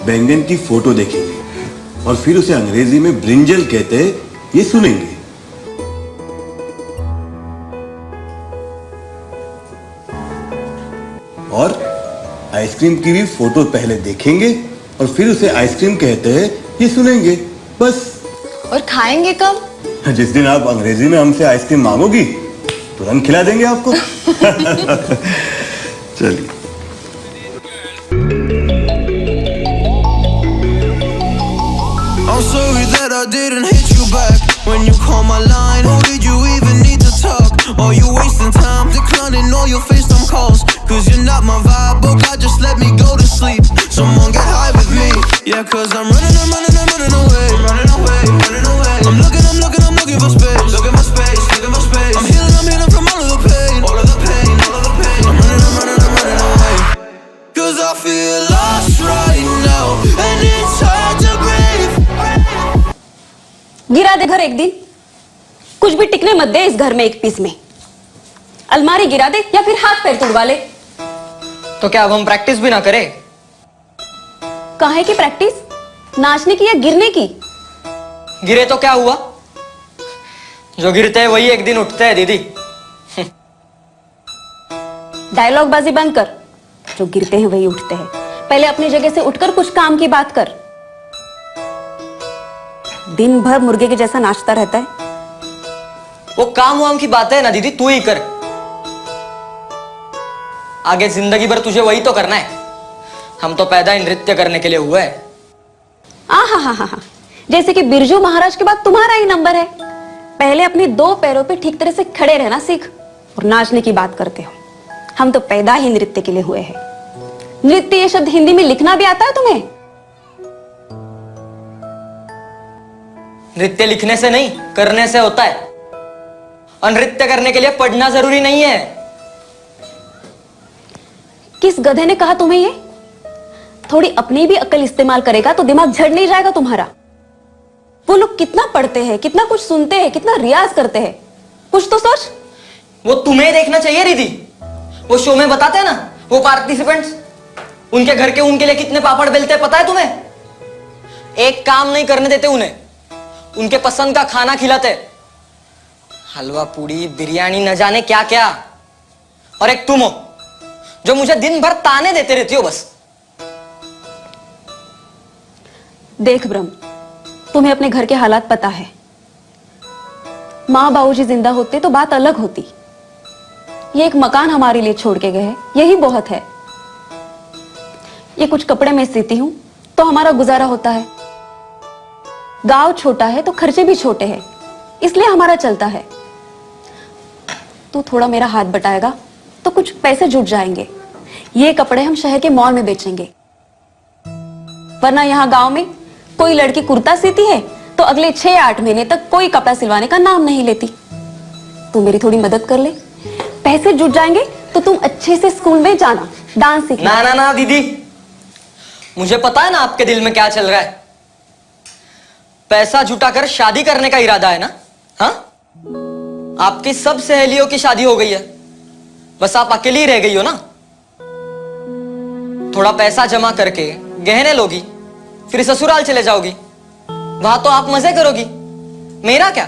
बैंगन की फोटो देखेंगे और फिर उसे अंग्रेजी में ब्रिंजल कहते हैं ये सुनेंगे। और आइसक्रीम की भी फोटो पहले देखेंगे और फिर उसे आइसक्रीम कहते हैं ये सुनेंगे, बस। और खाएंगे कब? जिस दिन आप अंग्रेजी में हमसे आइसक्रीम मांगोगी तुरंत खिला देंगे आपको। चलिए। I'm sorry that I didn't hit you back when you called my line. Or did you even need to talk? Or you wasting time declining all your FaceTime calls? Cause you're not my vibe, but God just let me go to sleep. Someone get high with me. Yeah, cause I'm running away. I'm looking for space. Look at my space. I'm healing from all of the pain. I'm running away. Cause I feel lost right now, and it's hard to breathe. गिरा दे घर एक दिन, कुछ भी टिकने मत दे इस घर में एक पीस में। अलमारी गिरा दे या फिर हाथ पैर तोड़वा ले। तो क्या अब हम प्रैक्टिस भी ना करें? काहे की प्रैक्टिस? नाचने की या गिरने की? गिरे तो क्या हुआ? जो गिरते हैं वही एक दिन उठते हैं दीदी। डायलॉग बाजी बंद कर। जो गिरते हैं वही उठते हैं। पहले अपनी जगह से उठकर कुछ काम की बात कर। दिन भर मुर्गे के जैसा नाचता रहता है। वो काम वाम की बात है ना दीदी, तू ही कर। आगे जिंदगी भर तुझे वही तो करना है। हम तो पैदा ही नृत्य करने के लिए हुए हैं। हा, जैसे कि बिरजू महाराज के बाद तुम्हारा ही नंबर है। पहले अपने दो पैरों पे ठीक तरह से खड़े रहना सीख और नाचने की बात करते हो। हम तो पैदा ही नृत्य के लिए हुए हैं। नृत्य ये शब्द हिंदी में लिखना भी आता है तुम्हें? नृत्य लिखने से नहीं, करने से होता है। और नृत्य करने के लिए पढ़ना जरूरी नहीं है। किस गधे ने कहा तुम्हें ये? थोड़ी अपनी भी अक्ल इस्तेमाल करेगा तो दिमाग झड़ नहीं जाएगा तुम्हारा। वो लोग कितना पढ़ते हैं, कितना कुछ सुनते हैं, कितना रियाज करते हैं, कुछ तो सोच। वो तुम्हें देखना चाहिए दीदी। वो शो में बताते हैं ना, वो पार्टिसिपेंट्स, उनके घर के उनके लिए कितने पापड़ बेलते हैं पता है तुम्हें? एक काम नहीं करने देते उन्हें, उनके पसंद का खाना खिलाते, हलवा पूड़ी बिरयानी न जाने क्या क्या। और एक तुम हो जो मुझे दिन भर ताने देते रहती हो बस। देख ब्रह्म, तुम्हें अपने घर के हालात पता है। माँ बाबूजी जिंदा होते तो बात अलग होती। ये एक मकान हमारे लिए छोड़ के गए हैं, यही बहुत है। ये कुछ कपड़े मैं सीती हूं तो हमारा गुजारा होता है। गांव छोटा है तो खर्चे भी छोटे हैं, इसलिए हमारा चलता है। तू थोड़ा मेरा हाथ बटाएगा तो कुछ पैसे जुट जाएंगे। ये कपड़े हम शहर के मॉल में बेचेंगे। वरना यहाँ गांव में कोई लड़की कुर्ता सीती है तो अगले 6-8 महीने तक कोई कपड़ा सिलवाने का नाम नहीं लेती। तू मेरी थोड़ी मदद कर ले, पैसे जुट जाएंगे तो तुम अच्छे से स्कूल में जाना, डांस सीखना। ना दीदी, मुझे पता है ना आपके दिल में क्या चल रहा है। पैसा जुटाकर शादी करने का इरादा है ना? हाँ, आपकी सब सहेलियों की शादी हो गई है, बस आप अकेली ही रह गई हो ना। थोड़ा पैसा जमा करके गहने लोगी, फिर ससुराल चले जाओगी। वहां तो आप मजे करोगी। मेरा क्या,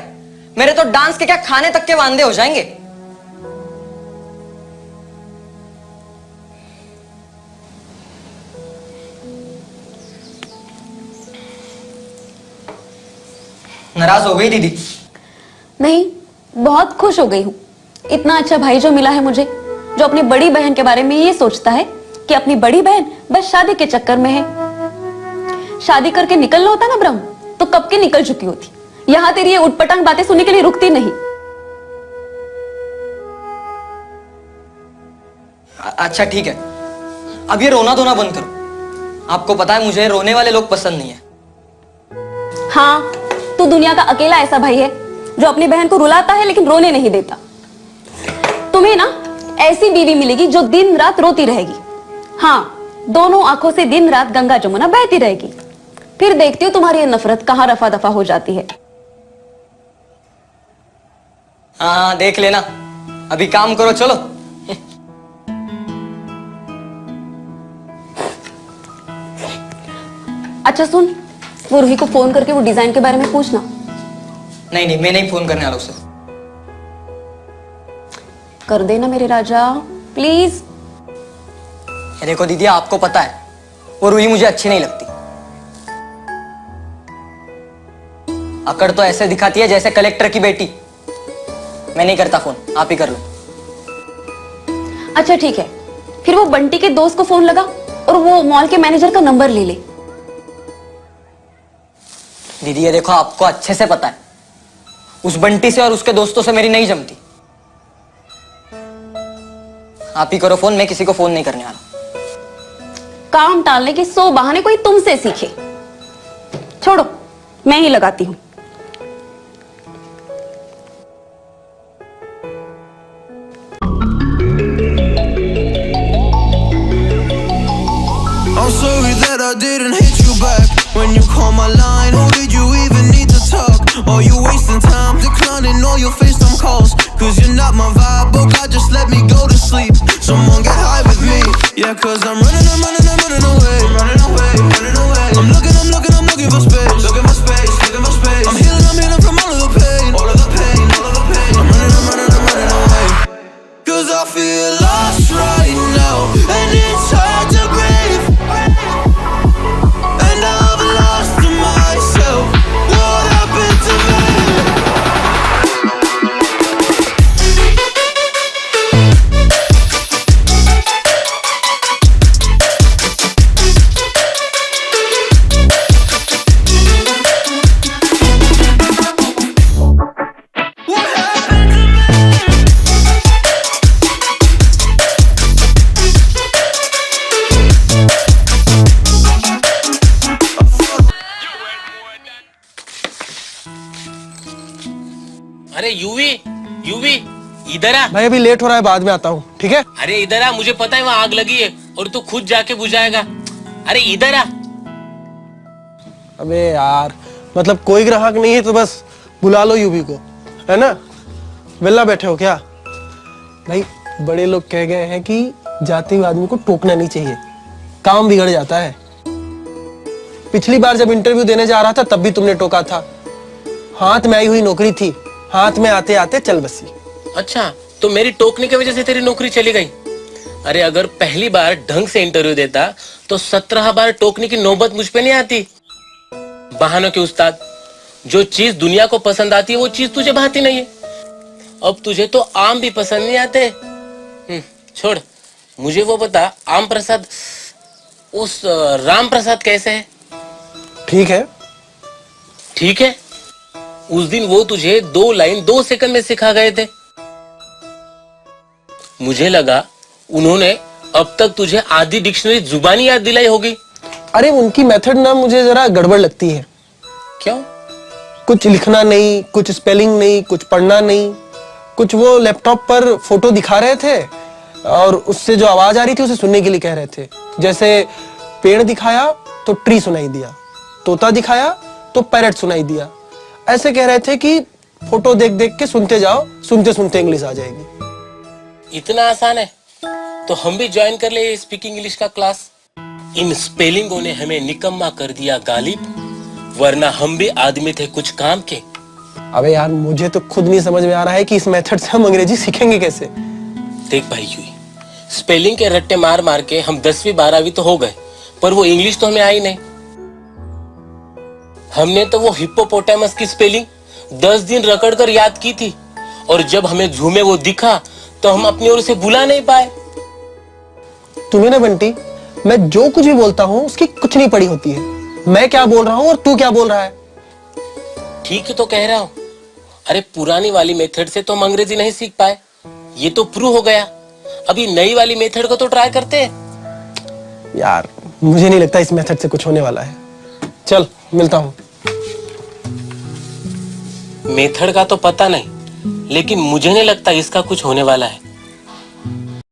मेरे तो डांस के क्या खाने तक के वांदे हो जाएंगे। नाराज हो गई दीदी? नहीं, बहुत खुश हो गई हूँ। इतना अच्छा भाई जो मिला है मुझे, जो अपनी बड़ी बहन के बारे में ये सोचता है कि अपनी बड़ी बहन बस शादी के चक्कर में है। शादी करके निकलना होता ना ब्रह्म, तो कब की निकल चुकी होती। यहाँ तेरी ये उटपटांग बातें सुनने के लिए रुकती नहीं। अच्छा ठीक है, अब ये रोना धोना बंद करो। आपको पता है मुझे रोने वाले लोग पसंद नहीं है। हाँ, तू दुनिया का अकेला ऐसा भाई है जो अपनी बहन को रुलाता है लेकिन रोने नहीं देता। तुम्हें ना ऐसी बीवी मिलेगी जो दिन रात रोती रहेगी। हाँ, दोनों आंखों से दिन रात गंगा जमुना बहती रहेगी। फिर देखती हो तुम्हारी ये नफरत कहां रफा दफा हो जाती है। हाँ देख लेना, अभी काम करो चलो। अच्छा सुन, वो रूही को फोन करके वो डिजाइन के बारे में पूछना। नहीं नहीं, मैं नहीं फोन करने वाला उसे। कर देना मेरे राजा, प्लीज। ये देखो दीदी, आपको पता है वो रूही मुझे अच्छी नहीं लगती। अकड़ तो ऐसे दिखाती है जैसे कलेक्टर की बेटी। मैं नहीं करता फोन, आप ही कर लो। अच्छा ठीक है, फिर वो बंटी के दोस्त को फोन लगा और वो मॉल के मैनेजर का नंबर ले ले। दीदी ये देखो, आपको अच्छे से पता है उस बंटी से और उसके दोस्तों से मेरी नहीं जमती। आप ही करो फोन, मैं किसी को फोन नहीं करने वाला। काम टालने के 100 बहाने कोई तुमसे सीखे। छोड़ो, मैं ही लगाती हूं। I'm sorry that I didn't hit you back when you call my line. Or did you even need to talk? Or you wasting time declining all your FaceTime calls? Cause you're not my vibe, oh God, just let me go to sleep. Someone get high with me. Yeah, cause I'm running away. I'm looking for space. I'm healing from all of the pain. I'm running away. Cause I feel lost right now, and it's hard to breathe. And I've lost myself. What happened to me? What happened to me? अरे UV, UV इधर आ। भाई अभी late हो रहा है, बाद में आता हूँ, ठीक है? अरे इधर आ, मुझे पता है वहाँ आग लगी है और तू खुद जाके बुझाएगा। अरे इधर आ। अबे यार, मतलब कोई ग्राहक नहीं है तो बस बुला लो यूवी को, है ना? वेला बैठे हो क्या? भाई बड़े लोग कह गए हैं कि जाते हुए आदमी को टोकना नहीं चाहिए, काम बिगड़ जाता है। पिछली बार जब इंटरव्यू देने जा रहा था तब भी तुमने टोका था। हाथ में आई हुई नौकरी थी, हाथ में आते आते चल बसी। अच्छा, तो मेरी टोकने की वजह से तेरी नौकरी चली गई? अरे अगर पहली बार ढंग से इंटरव्यू देता तो 17 बार टोकने की नौबत मुझ पे नहीं आती। बहानों के उस्ताद, जो चीज दुनिया को पसंद आती है वो चीज तुझे भाती नहीं है। अब तुझे तो आम भी पसंद नहीं आते। छोड़, मुझे वो बता, आम प्रसाद उस राम प्रसाद कैसे है? ठीक है। ठीक है? उस दिन वो तुझे 2 लाइन 2 सेकंड में सिखा गए थे। मुझे लगा उन्होंने अब तक तुझे आधी डिक्शनरी जुबानी याद दिलाई होगी। अरे उनकी मेथड ना मुझे जरा गड़बड़ लगती है। क्यों? कुछ लिखना नहीं, कुछ स्पेलिंग नहीं, कुछ पढ़ना नहीं। कुछ वो लैपटॉप पर फोटो दिखा रहे थे और उससे जो आवाज आ रही थी उसे सुनने के लिए कह रहे थे। जैसे पेड़ दिखाया तो ट्री सुनाई दिया, तोता दिखाया तो पैरट सुनाई दिया। ऐसे कह रहे थे कि फोटो देख देख के सुनते जाओ, सुनते सुनते इंग्लिश आ जाएगी। इतना आसान है तो हम भी ज्वाइन कर ले स्पीकिंग इंग्लिश का क्लास। इन स्पेलिंगों ने हमें निकम्मा कर दिया गालिब, वरना हम भी आदमी थे कुछ काम के। अबे यार, मुझे तो खुद नहीं समझ में आ रहा है कि इस मेथड से हम अंग्रेजी सीखेंगे कैसे। देख भाई यूई, स्पेलिंग के रट्टे मार मार के हम 10वीं 12वीं तो हो गए, पर वो इंग्लिश तो हमें आई नहीं। हमने तो वो हिप्पोपोटामस की स्पेलिंग 10 दिन रगड़ कर याद की थी, और जब हमें झूमे वो दिखा तो हम अपनी ओर से बुला नहीं पाए। तुम्हें ना बंटी, मैं जो कुछ भी बोलता हूँ उसकी कुछ नहीं पड़ी होती है। मैं क्या बोल रहा हूँ और तू क्या बोल रहा है। ठीक तो कह रहा हूँ। अरे पुरानी वाली मेथड से तो हम अंग्रेजी नहीं सीख पाए, ये तो प्रूव हो गया। अभी नई वाली मेथड को तो ट्राई करते हैं। यार मुझे नहीं लगता इस मेथड से कुछ होने वाला है। चल मिलता हूँ। मेथड का तो पता नहीं, लेकिन मुझे नहीं लगता इसका कुछ होने वाला है।